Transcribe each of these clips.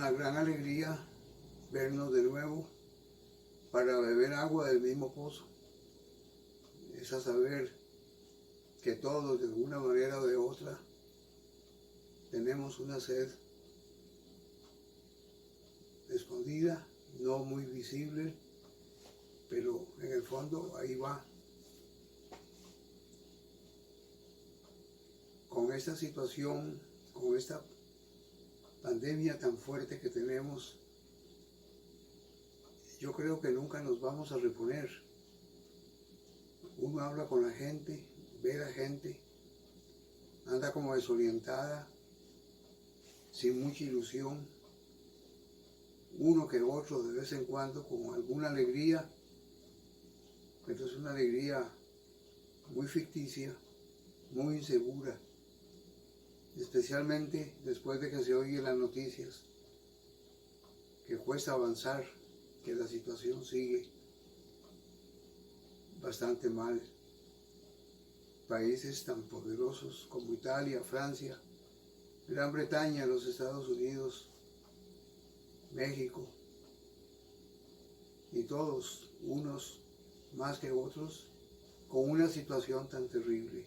una gran alegría vernos de nuevo para beber agua del mismo pozo. Es a saber que todos, de alguna manera o de otra, tenemos una sed escondida, no muy visible, pero en el fondo ahí va. Con esta situación, con esta pandemia tan fuerte que tenemos, yo creo que nunca nos vamos a reponer. Uno habla con la gente, ve a la gente, anda como desorientada, sin mucha ilusión, uno que otro de vez en cuando con alguna alegría, pero es una alegría muy ficticia, muy insegura, especialmente después de que se oyen las noticias, que cuesta avanzar, que la situación sigue bastante mal. Países tan poderosos como Italia, Francia, Gran Bretaña, los Estados Unidos, México, y todos, unos más que otros, con una situación tan terrible.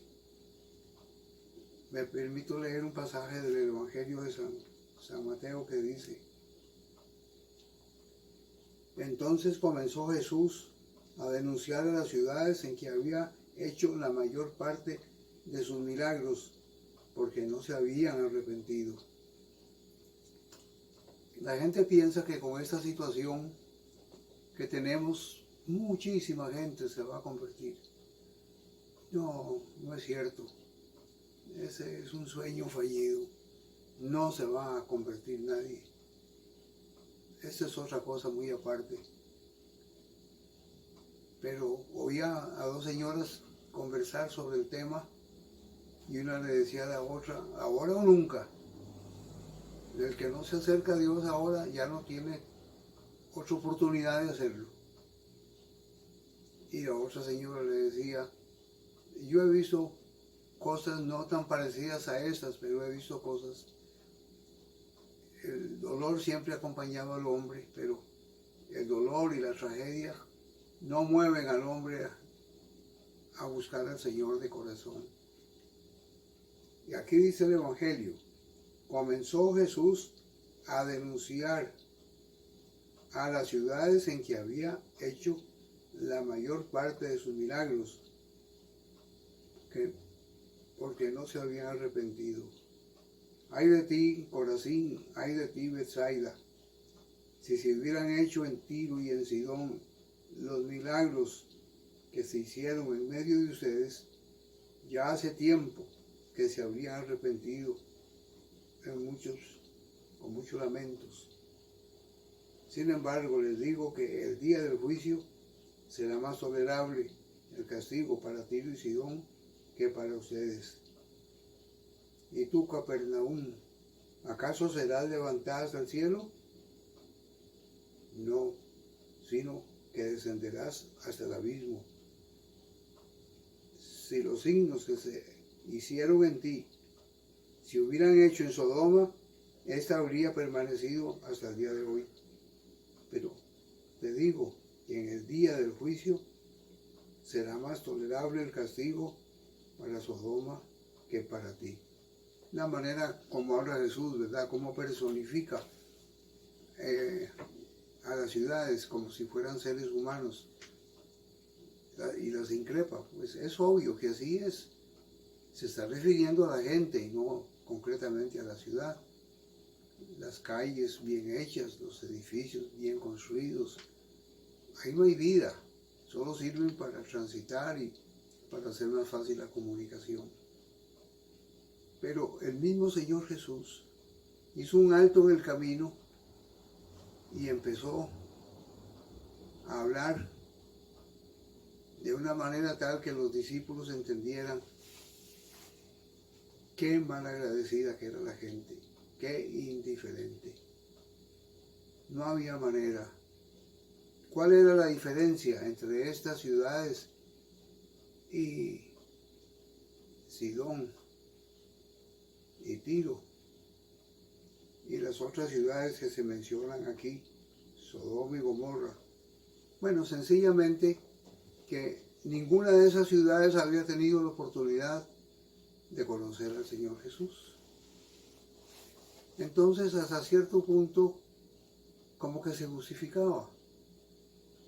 Me permito leer un pasaje del Evangelio de San Mateo que dice: entonces comenzó Jesús a denunciar a las ciudades en que había hecho la mayor parte de sus milagros, porque no se habían arrepentido. La gente piensa que con esta situación que tenemos, muchísima gente se va a convertir. No, no es cierto. Ese es un sueño fallido. No se va a convertir nadie. Esta es otra cosa muy aparte. Pero oía a dos señoras conversar sobre el tema y una le decía a la otra: ahora o nunca. El que no se acerca a Dios ahora ya no tiene otra oportunidad de hacerlo. Y la otra señora le decía: yo he visto cosas no tan parecidas a estas, pero he visto cosas. El dolor siempre acompañaba al hombre, pero el dolor y la tragedia no mueven al hombre a buscar al Señor de corazón. Y aquí dice el Evangelio: comenzó Jesús a denunciar a las ciudades en que había hecho la mayor parte de sus milagros, porque no se habían arrepentido. Ay de ti, Corazín, ay de ti, Betsaida, si se hubieran hecho en Tiro y en Sidón los milagros que se hicieron en medio de ustedes, ya hace tiempo que se habrían arrepentido con muchos lamentos. Sin embargo, les digo que el día del juicio será más tolerable el castigo para Tiro y Sidón que para ustedes. ¿Y tú, Capernaum, acaso serás levantada hasta el cielo? No, sino que descenderás hasta el abismo. Si los signos que se hicieron en ti se hubieran hecho en Sodoma, esta habría permanecido hasta el día de hoy. Pero te digo que en el día del juicio será más tolerable el castigo para Sodoma que para ti. La manera como habla Jesús, ¿verdad? Cómo personifica a las ciudades como si fueran seres humanos y las increpa. Pues es obvio que así es. Se está refiriendo a la gente y no concretamente a la ciudad. Las calles bien hechas, los edificios bien construidos, ahí no hay vida, solo sirven para transitar y para hacer más fácil la comunicación. Pero el mismo Señor Jesús hizo un alto en el camino y empezó a hablar de una manera tal que los discípulos entendieran qué malagradecida que era la gente, qué indiferente. No había manera. ¿Cuál era la diferencia entre estas ciudades y Sidón y Tiro y las las otras ciudades que se mencionan aquí, Sodoma y Gomorra. Bueno, sencillamente que ninguna de esas ciudades había tenido la oportunidad de conocer al Señor Jesús. Entonces, hasta cierto punto, como que se justificaba,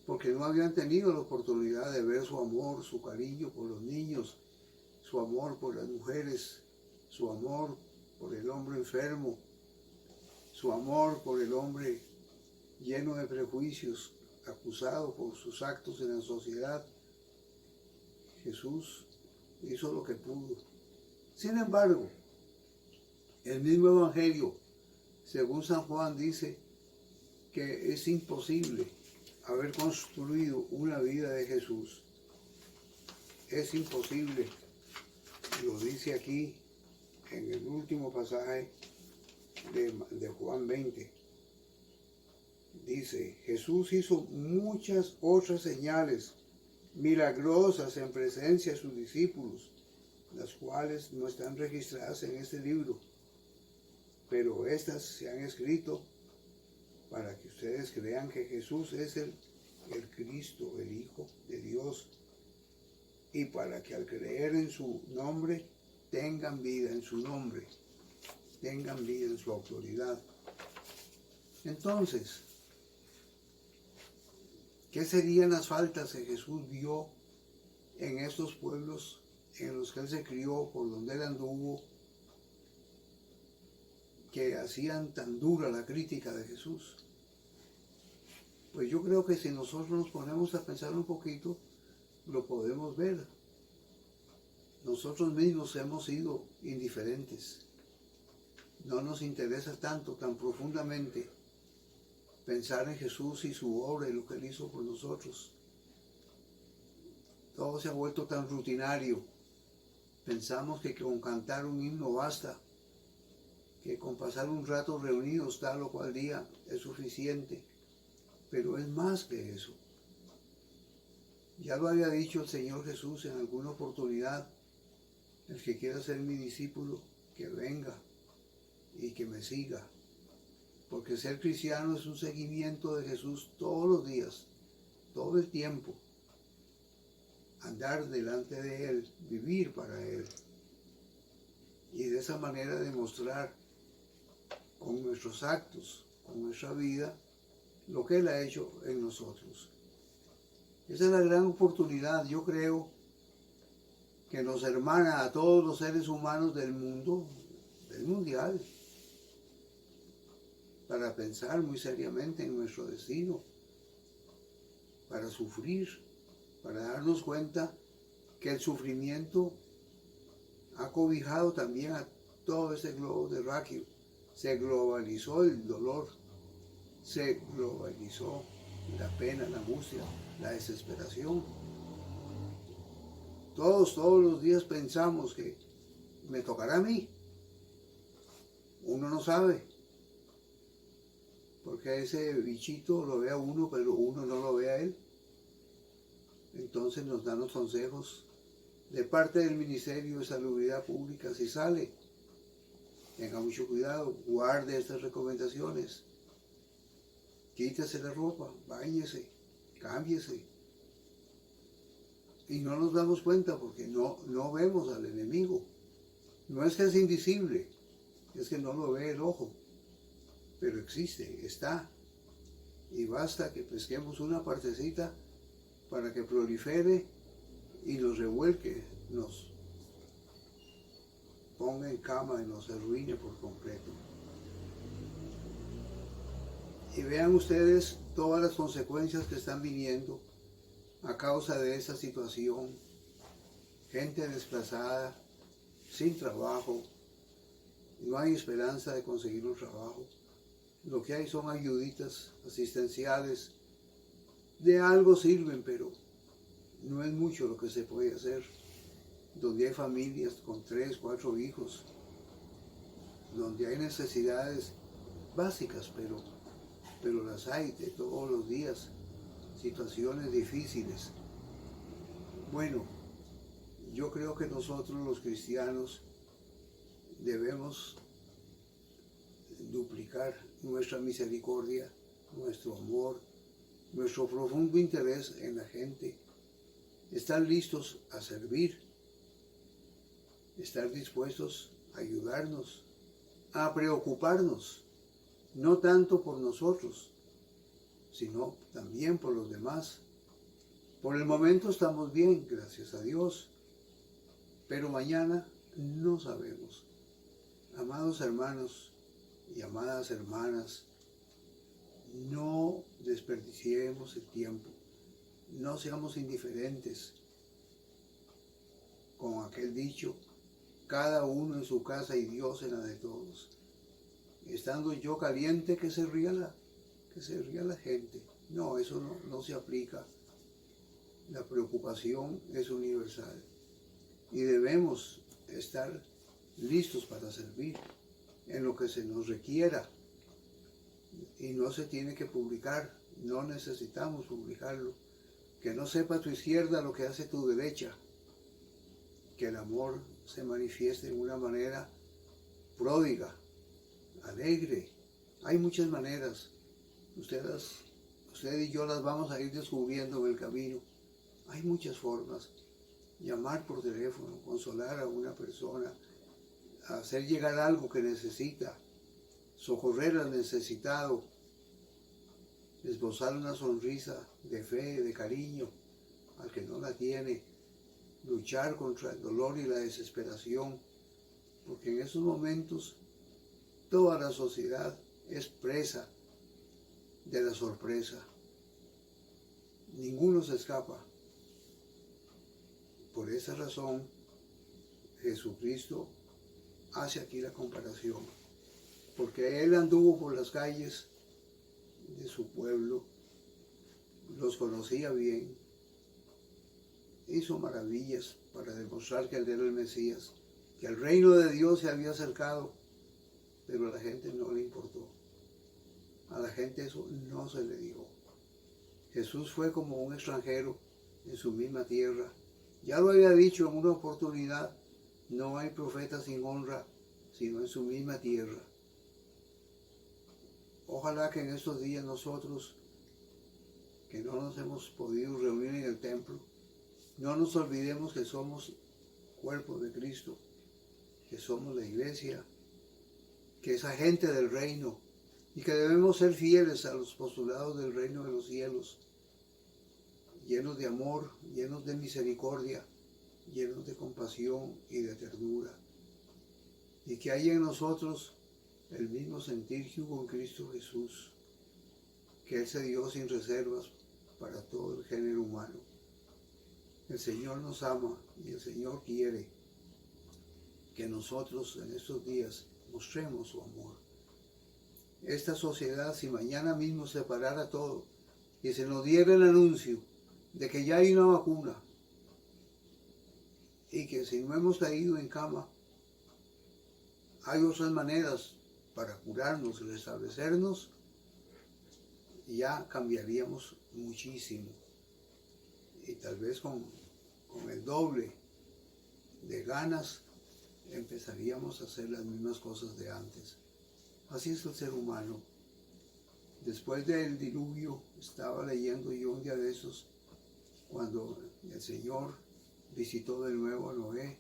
porque no habían tenido la oportunidad de ver su amor, su cariño por los niños, su amor por las mujeres, su amor por el hombre enfermo, su amor por el hombre lleno de prejuicios, acusado por sus actos en la sociedad. Jesús hizo lo que pudo. Sin embargo, el mismo Evangelio, según San Juan, dice que es imposible haber construido una vida de Jesús. Es imposible, lo dice aquí en el último pasaje de Juan 20. Dice, Jesús hizo muchas otras señales milagrosas en presencia de sus discípulos, las cuales no están registradas en este libro, pero estas se han escrito para que ustedes crean que Jesús es el Cristo, el Hijo de Dios, y para que al creer en su nombre tengan vida en su nombre, tengan vida en su autoridad. Entonces, ¿qué serían las faltas que Jesús vio en estos pueblos en los que Él se crió, por donde Él anduvo, que hacían tan dura la crítica de Jesús? Pues yo creo que si nosotros nos ponemos a pensar un poquito, lo podemos ver. Nosotros mismos hemos sido indiferentes. No nos interesa tanto, tan profundamente, pensar en Jesús y su obra y lo que Él hizo por nosotros. Todo se ha vuelto tan rutinario. Pensamos que con cantar un himno basta, que con pasar un rato reunidos tal o cual día es suficiente. Pero es más que eso. Ya lo había dicho el Señor Jesús en alguna oportunidad: el que quiera ser mi discípulo, que venga y que me siga. Porque ser cristiano es un seguimiento de Jesús todos los días, todo el tiempo. Andar delante de Él, vivir para Él. Y de esa manera demostrar con nuestros actos, con nuestra vida, lo que Él ha hecho en nosotros. Esa es la gran oportunidad, yo creo, que nos hermana a todos los seres humanos del mundo, del mundial, para pensar muy seriamente en nuestro destino, para sufrir, para darnos cuenta que el sufrimiento ha cobijado también a todo ese globo terráqueo. Se globalizó el dolor, se globalizó la pena, la angustia, la desesperación. Todos los días pensamos que me tocará a mí. Uno no sabe, porque ese bichito lo ve a uno, pero uno no lo ve a él. Entonces nos dan los consejos de parte del Ministerio de Salubridad Pública: si sale, tenga mucho cuidado, guarde estas recomendaciones, quítese la ropa, báñese, cámbiese. Y no nos damos cuenta porque no vemos al enemigo. No es que es invisible, es que no lo ve el ojo, pero existe, está. Y basta que pesquemos una partecita para que prolifere y nos revuelque, nos ponga en cama y nos arruine por completo. Y vean ustedes todas las consecuencias que están viniendo a causa de esa situación. Gente desplazada, sin trabajo, no hay esperanza de conseguir un trabajo. Lo que hay son ayuditas asistenciales, de algo sirven, pero no es mucho lo que se puede hacer. Donde hay familias con 3, 4 hijos, donde hay necesidades básicas, pero las hay de todos los días, situaciones difíciles. Bueno, yo creo que nosotros los cristianos debemos duplicar nuestra misericordia, nuestro amor, nuestro profundo interés en la gente, estar listos a servir, estar dispuestos a ayudarnos, a preocuparnos, no tanto por nosotros, sino también por los demás. Por el momento estamos bien, gracias a Dios, pero mañana no sabemos. Amados hermanos y amadas hermanas, no desperdiciemos el tiempo, no seamos indiferentes con aquel dicho, cada uno en su casa y Dios en la de todos. Estando yo caliente, que se ría la gente. No, eso no se aplica. La preocupación es universal y debemos estar listos para servir en lo que se nos requiera, y no se tiene que publicar, no necesitamos publicarlo. Que no sepa tu izquierda lo que hace tu derecha. Que el amor se manifieste de una manera pródiga, alegre. Hay muchas maneras, usted y yo las vamos a ir descubriendo en el camino. Hay muchas formas: llamar por teléfono, consolar a una persona, hacer llegar algo que necesita, socorrer al necesitado, esbozar una sonrisa de fe, de cariño al que no la tiene, luchar contra el dolor y la desesperación, porque en esos momentos toda la sociedad es presa de la sorpresa. Ninguno se escapa. Por esa razón, Jesucristo hace aquí la comparación, porque Él anduvo por las calles de su pueblo, los conocía bien, hizo maravillas para demostrar que Él era el Mesías, que el reino de Dios se había acercado, pero a la gente no le importó. A la gente eso no se le dijo. Jesús fue como un extranjero en su misma tierra. Ya lo había dicho en una oportunidad, no hay profeta sin honra, sino en su misma tierra. Ojalá que en estos días nosotros, que no nos hemos podido reunir en el templo, no nos olvidemos que somos cuerpo de Cristo, que somos la iglesia, que es agente del reino y que debemos ser fieles a los postulados del reino de los cielos, llenos de amor, llenos de misericordia, llenos de compasión y de ternura, y que haya en nosotros el mismo sentir que hubo en Cristo Jesús, que Él se dio sin reservas para todo el género humano. El Señor nos ama y el Señor quiere que nosotros en estos días mostremos su amor. Esta sociedad, si mañana mismo se parara todo y se nos diera el anuncio de que ya hay una vacuna y que si no hemos caído en cama, hay otras maneras para curarnos, restablecernos, ya cambiaríamos muchísimo. Y tal vez con el doble de ganas empezaríamos a hacer las mismas cosas de antes. Así es el ser humano. Después del diluvio, estaba leyendo yo un día de esos, cuando el Señor visitó de nuevo a Noé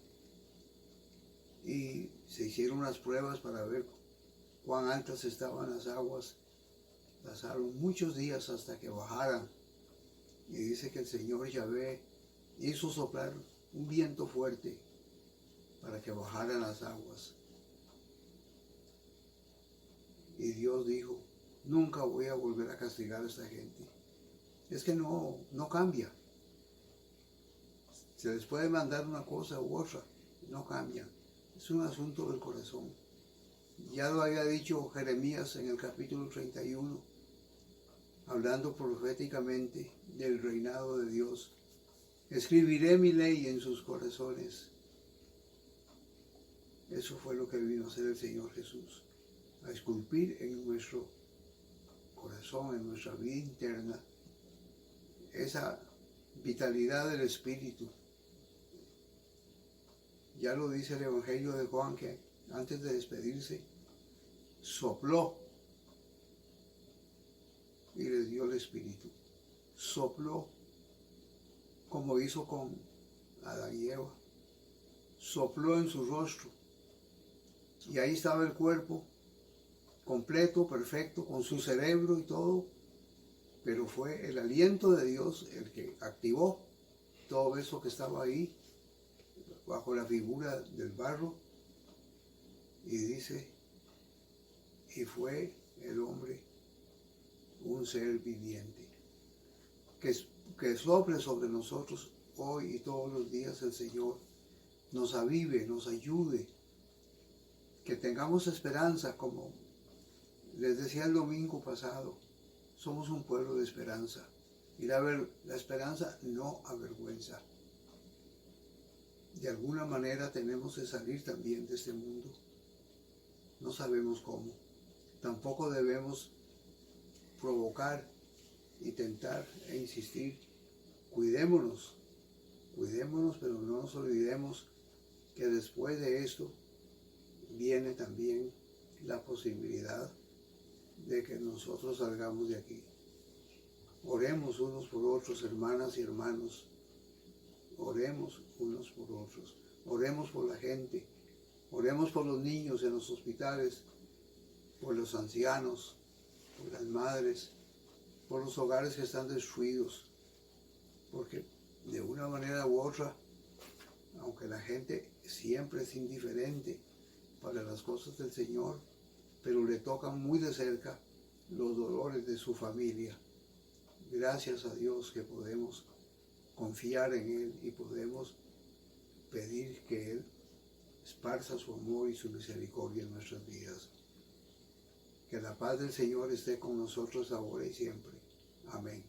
y se hicieron unas pruebas para ver cuán altas estaban las aguas. Pasaron muchos días hasta que bajaran, y dice que el Señor Yahvé hizo soplar un viento fuerte para que bajaran las aguas. Y Dios dijo: nunca voy a volver a castigar a esta gente. Es que no cambia. Se les puede mandar una cosa u otra, no cambian. Es un asunto del corazón. Ya lo había dicho Jeremías en el capítulo 31, hablando proféticamente del reinado de Dios. Escribiré mi ley en sus corazones. Eso fue lo que vino a hacer el Señor Jesús, a esculpir en nuestro corazón, en nuestra vida interna, esa vitalidad del Espíritu. Ya lo dice el Evangelio de Juan, que antes de despedirse, sopló y les dio el Espíritu. Sopló como hizo con Adán y Eva. Sopló en su rostro y ahí estaba el cuerpo completo, perfecto, con su cerebro y todo, pero fue el aliento de Dios el que activó todo eso que estaba ahí bajo la figura del barro, y dice, y fue el hombre un ser viviente, que sople sobre nosotros hoy y todos los días el Señor, nos avive, nos ayude, que tengamos esperanza, como les decía el domingo pasado, somos un pueblo de esperanza, y la esperanza no avergüenza. De alguna manera tenemos que salir también de este mundo. No sabemos cómo. Tampoco debemos provocar y tentar e insistir. Cuidémonos, pero no nos olvidemos que después de esto viene también la posibilidad de que nosotros salgamos de aquí. Oremos unos por otros, hermanas y hermanos. Oremos unos por otros. Oremos por la gente. Oremos por los niños en los hospitales, por los ancianos, por las madres, por los hogares que están destruidos. Porque de una manera u otra, aunque la gente siempre es indiferente para las cosas del Señor, pero le tocan muy de cerca los dolores de su familia. Gracias a Dios que podemos confiar en Él y podemos pedir que Él esparza su amor y su misericordia en nuestras vidas. Que la paz del Señor esté con nosotros ahora y siempre. Amén.